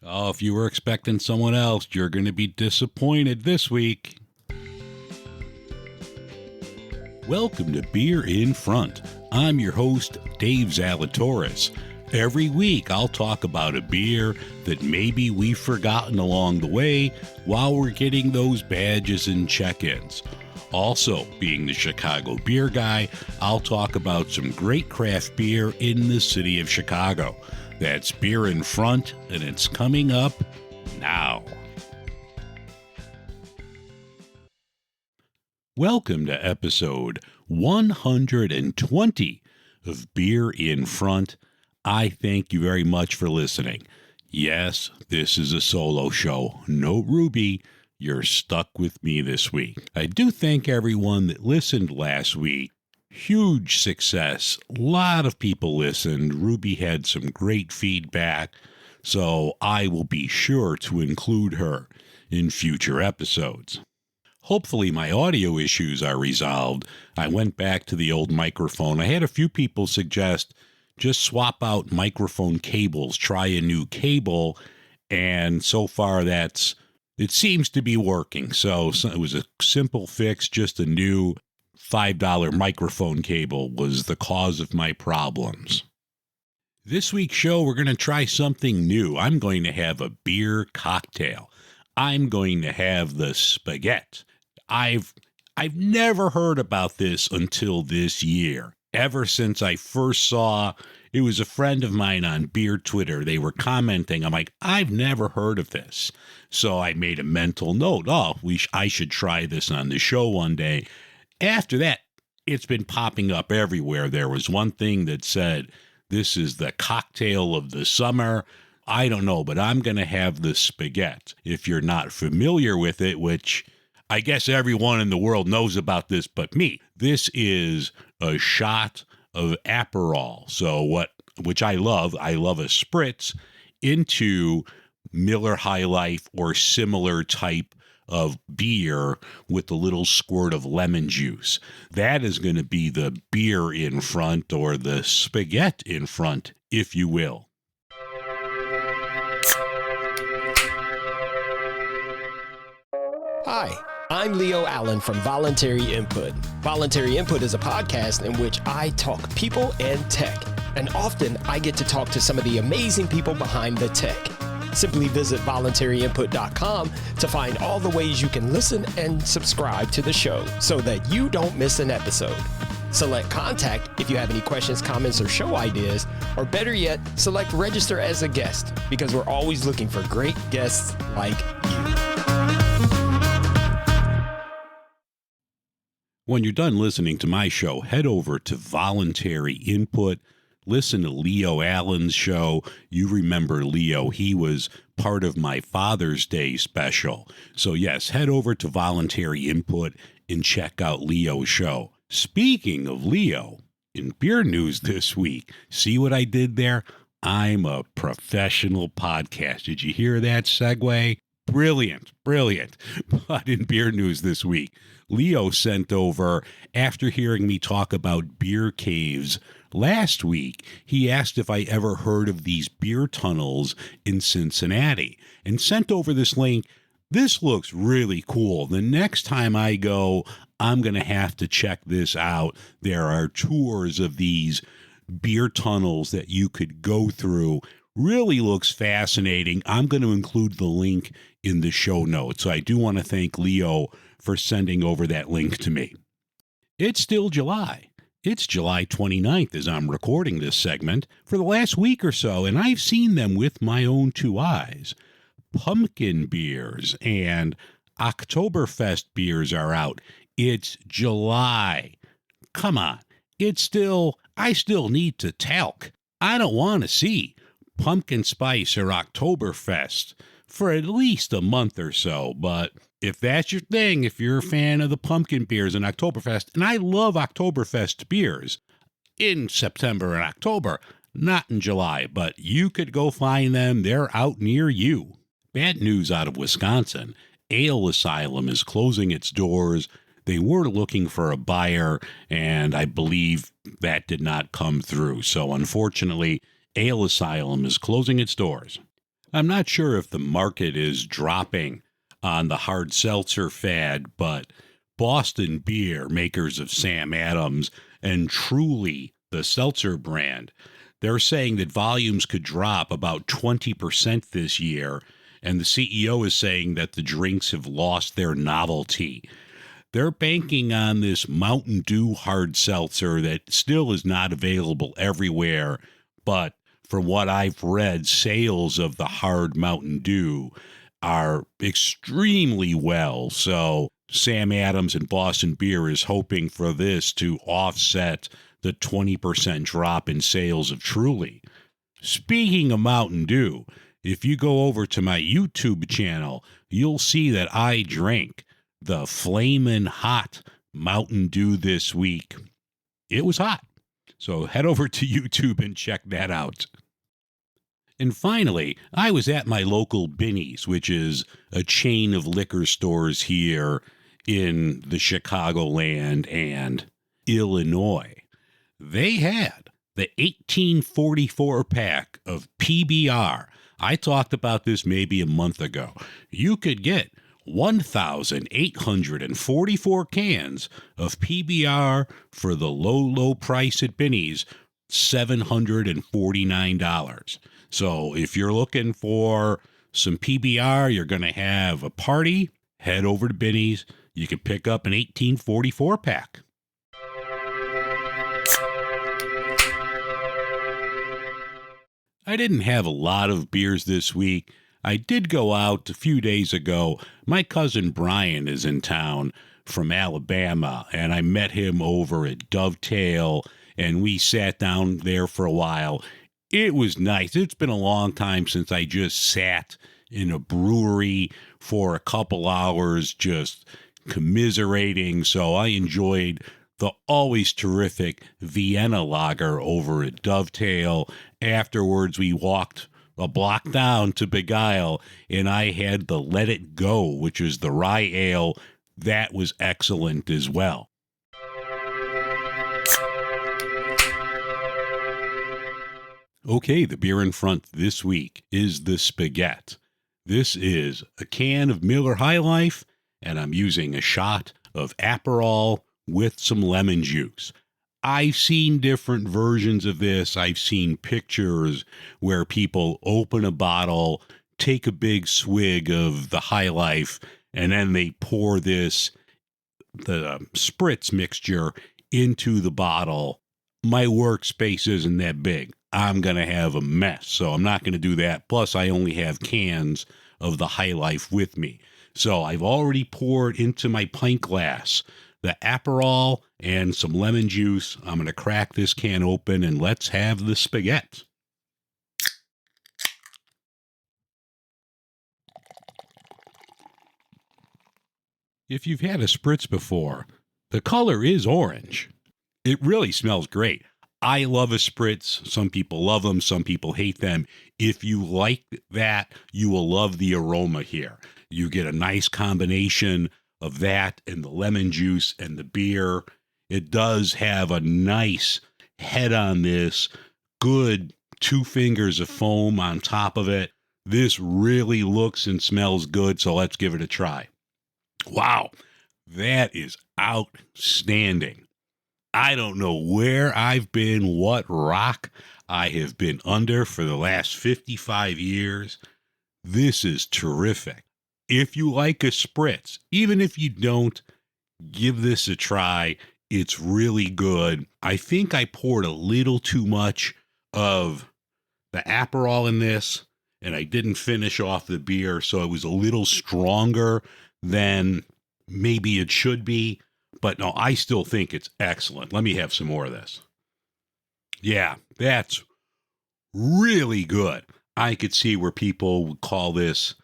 Oh, if you were expecting someone else, you're going to be disappointed this week. Welcome to Beer in Front. I'm your host, Dave Zalatoris. Every week, I'll talk about a beer that maybe we've forgotten along the way while we're getting those badges and check-ins. Also, being the Chicago beer guy, I'll talk about some great craft beer in the city of Chicago. That's Beer in Front, and it's coming up now. Welcome to episode 120 of Beer in Front. I thank you very much for listening. Yes, this is a solo show. No Ruby, you're stuck with me this week. I do thank everyone that listened last week. Huge success. A lot of people listened. Ruby had some great feedback, so I will be sure to include her in future episodes. Hopefully my audio issues are resolved. I went back to the old microphone. I had a few people suggest just swap out microphone cables, try a new cable, and so far it seems to be working. So it was a simple fix, just a new $5 microphone cable was the cause of my problems. This week's show, we're going to try something new. I'm going to have a beer cocktail. I'm going to have the Spaghett. I've never heard about this until this year. Ever since I first saw, it was a friend of mine on beer Twitter. They were commenting. I'm like, I've never heard of this. So I made a mental note. I should try this on the show one day. After that, it's been popping up everywhere. There was one thing that said, this is the cocktail of the summer. I don't know, but I'm going to have the Spaghett. If you're not familiar with it, which I guess everyone in the world knows about this but me, this is a shot of Aperol. So which I love a spritz into Miller High Life or similar type of beer with a little squirt of lemon juice. That is going to be the beer in front, or the Spaghett in front, if you will. Hi, I'm Leo Allen from Voluntary Input. Voluntary Input is a podcast in which I talk people and tech, and often I get to talk to some of the amazing people behind the tech. Simply visit voluntaryinput.com to find all the ways you can listen and subscribe to the show so that you don't miss an episode. Select Contact if you have any questions, comments, or show ideas, or better yet, select Register as a guest, because we're always looking for great guests like you. When you're done listening to my show, head over to Voluntary Input. Listen to Leo Allen's show. You remember Leo. He was part of my Father's Day special. So yes, head over to Voluntary Input and check out Leo's show. Speaking of Leo, in beer news this week, see what I did there? I'm a professional podcast. Did you hear that segue? Brilliant. But in beer news this week, Leo sent over, after hearing me talk about beer caves last week, he asked if I ever heard of these beer tunnels in Cincinnati, and sent over this link. This looks really cool. The next time I go, I'm going to have to check this out. There are tours of these beer tunnels that you could go through. Really looks fascinating. I'm going to include the link in the show notes. So I do want to thank Leo for sending over that link to me. It's still July. It's July 29th as I'm recording this segment for the last week or so, and I've seen them with my own two eyes. Pumpkin beers and Oktoberfest beers are out. It's July. Come on. I still need to talc. I don't want to see pumpkin spice or Oktoberfest for at least a month or so, but if that's your thing, if you're a fan of the pumpkin beers and Oktoberfest, and I love Oktoberfest beers in September and October, not in July, but you could go find them. They're out near you. Bad news out of Wisconsin. Ale Asylum is closing its doors. They were looking for a buyer, and I believe that did not come through. So unfortunately, Ale Asylum is closing its doors. I'm not sure if the market is dropping on the hard seltzer fad, but Boston Beer, makers of Sam Adams and Truly, the seltzer brand, they're saying that volumes could drop about 20% this year. And the CEO is saying that the drinks have lost their novelty. They're banking on this Mountain Dew hard seltzer that still is not available everywhere, but from what I've read, sales of the hard Mountain Dew are extremely well. So Sam Adams and Boston Beer is hoping for this to offset the 20% drop in sales of Truly. Speaking of Mountain Dew, if you go over to my YouTube channel, you'll see that I drank the Flamin' Hot Mountain Dew this week. It was hot. So head over to YouTube and check that out. And finally, I was at my local Binny's, which is a chain of liquor stores here in the Chicagoland and Illinois. They had the 1844 pack of PBR. I talked about this maybe a month ago. You could get 1,844 cans of PBR for the low price at Binny's, $749. So if you're looking for some PBR, you're going to have a party, head over to Binny's. You can pick up an 1844 pack. I didn't have a lot of beers this week. I did go out a few days ago. My cousin Brian is in town from Alabama, and I met him over at Dovetail, and we sat down there for a while. It was nice. It's been a long time since I just sat in a brewery for a couple hours just commiserating, so I enjoyed the always terrific Vienna lager over at Dovetail. Afterwards, we walked a block down to Beguile, and I had the Let It Go, which is the rye ale. That was excellent as well. Okay, the beer in front this week is the Spaghett. This is a can of Miller High Life, and I'm using a shot of Aperol with some lemon juice. I've seen different versions of this. I've seen pictures where people open a bottle, take a big swig of the High Life, and then they pour the spritz mixture into the bottle. My workspace isn't that big. I'm going to have a mess, so I'm not going to do that. Plus, I only have cans of the High Life with me. So I've already poured into my pint glass the Aperol and some lemon juice. I'm going to crack this can open, and let's have the Spaghett. If you've had a spritz before, the color is orange. It really smells great. I love a spritz. Some people love them. Some people hate them. If you like that, you will love the aroma here. You get a nice combination of that and the lemon juice and the beer. It does have a nice head on this. Good 2 fingers of foam on top of it. This really looks and smells good, so let's give it a try. Wow, that is outstanding. I don't know where I've been, what rock I have been under for the last 55 years. This is terrific. If you like a spritz, even if you don't, give this a try. It's really good. I think I poured a little too much of the Aperol in this, and I didn't finish off the beer, so it was a little stronger than maybe it should be. But no, I still think it's excellent. Let me have some more of this. Yeah, that's really good. I could see where people would call this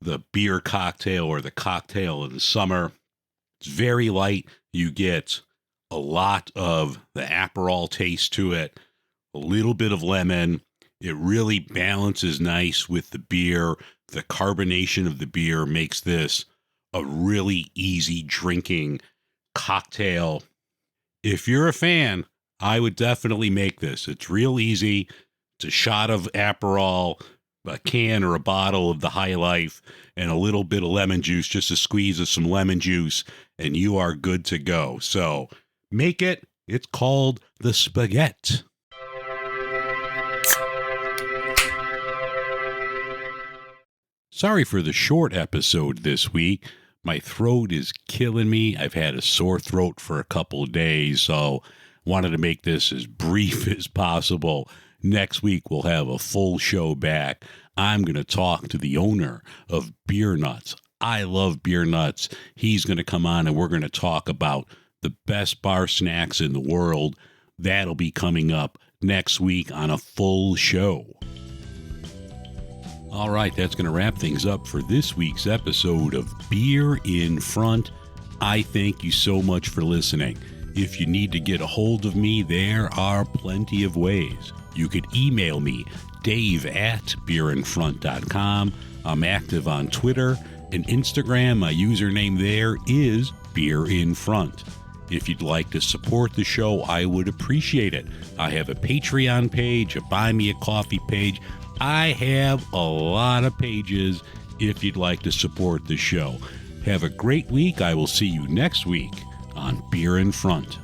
the beer cocktail or the cocktail of the summer. It's very light. You get a lot of the Aperol taste to it, a little bit of lemon. It really balances nice with the beer. The carbonation of the beer makes this a really easy drinking cocktail. If you're a fan, I would definitely make this. It's real easy. It's a shot of Aperol, a can or a bottle of the High Life and a little bit of lemon juice, just a squeeze of some lemon juice, and you are good to go. So make it. It's called the Spaghett. Sorry for the short episode this week. My throat is killing me. I've had a sore throat for a couple of days, so wanted to make this as brief as possible. Next week, we'll have a full show back. I'm going to talk to the owner of Beer Nuts. I love Beer Nuts. He's going to come on, and we're going to talk about the best bar snacks in the world. That'll be coming up next week on a full show. All right, that's going to wrap things up for this week's episode of Beer in Front. I thank you so much for listening. If you need to get a hold of me, there are plenty of ways. You could email me, dave@beerinfront.com. I'm active on Twitter and Instagram. My username there is Beer in Front. If you'd like to support the show, I would appreciate it. I have a Patreon page, a Buy Me a Coffee page. I have a lot of pages if you'd like to support the show. Have a great week. I will see you next week on Beer in Front.